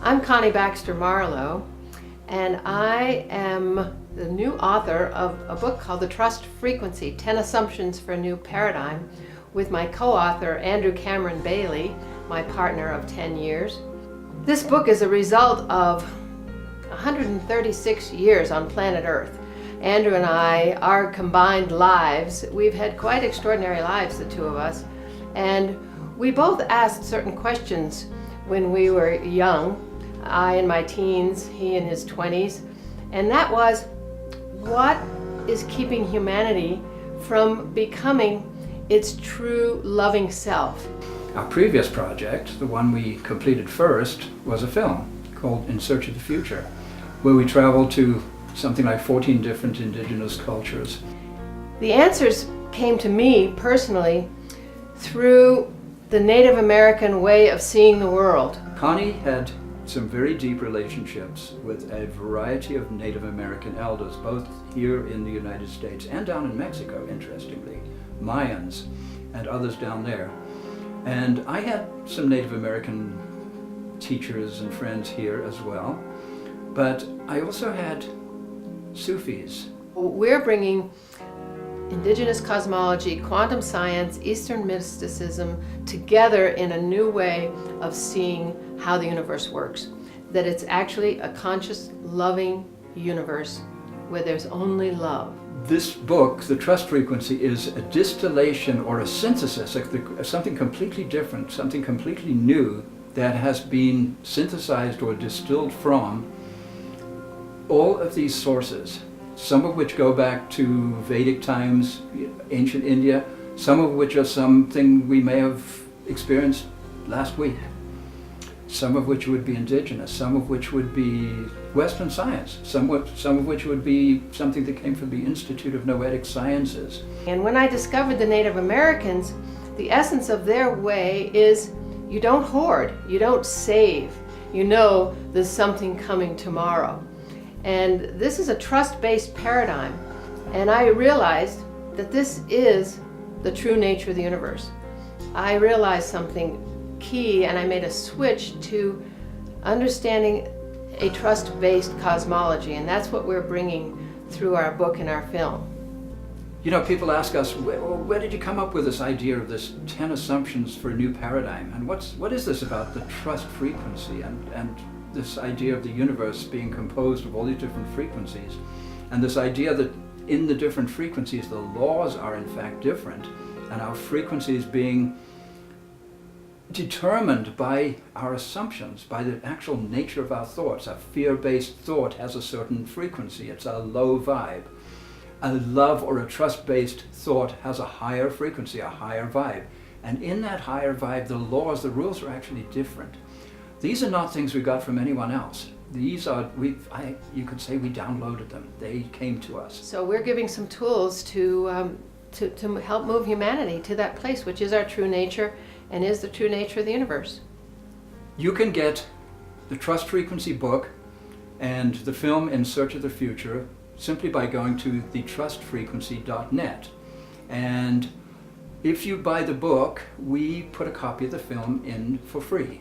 I'm Connie Baxter Marlow, and I am the new author of a book called The Trust Frequency, 10 Assumptions for a New Paradigm, with my co-author Andrew Cameron Bailey, my partner of 10 years. This book is a result of 136 years on planet Earth. Andrew and I, our combined lives, we've had quite extraordinary lives, the two of us, and we both asked certain questions when we were young. I in my teens, he in his 20s, and that was, what is keeping humanity from becoming its true loving self? Our previous project, the one we completed first, was a film called In Search of the Future, where we traveled to something like 14 different indigenous cultures. The answers came to me personally through the Native American way of seeing the world. Connie had some very deep relationships with a variety of Native American elders, both here in the United States and down in Mexico, interestingly, Mayans and others down there. And I had some Native American teachers and friends here as well, but I also had Sufis. We're bringing indigenous cosmology, quantum science, Eastern mysticism together in a new way of seeing how the universe works. That it's actually a conscious, loving universe where there's only love. This book, The Trust Frequency, is a distillation or a synthesis of something completely different, something completely new that has been synthesized or distilled from all of these sources, some of which go back to Vedic times, ancient India, some of which are something we may have experienced last week, some of which would be indigenous, some of which would be Western science, some of which would be something that came from the Institute of Noetic Sciences. And when I discovered the Native Americans, the essence of their way is you don't hoard, you don't save, you know there's something coming tomorrow. And this is a trust-based paradigm, and I realized that this is the true nature of the universe. I realized something key, and I made a switch to understanding a trust-based cosmology, and that's what we're bringing through our book and our film. You know, people ask us, where did you come up with this idea of this 10 assumptions for a new paradigm? And what is this about the trust frequency and this idea of the universe being composed of all these different frequencies, and this idea that in the different frequencies the laws are in fact different, and our frequencies being determined by our assumptions, by the actual nature of our thoughts. A fear-based thought has a certain frequency, it's a low vibe. A love or a trust-based thought has a higher frequency, a higher vibe. And in that higher vibe, the laws, the rules are actually different. These are not things we got from anyone else. These are, you could say we downloaded them. They came to us. So we're giving some tools to help move humanity to that place, which is our true nature and is the true nature of the universe. You can get the Trust Frequency book and the film In Search of the Future simply by going to thetrustfrequency.net. And if you buy the book, we put a copy of the film in for free.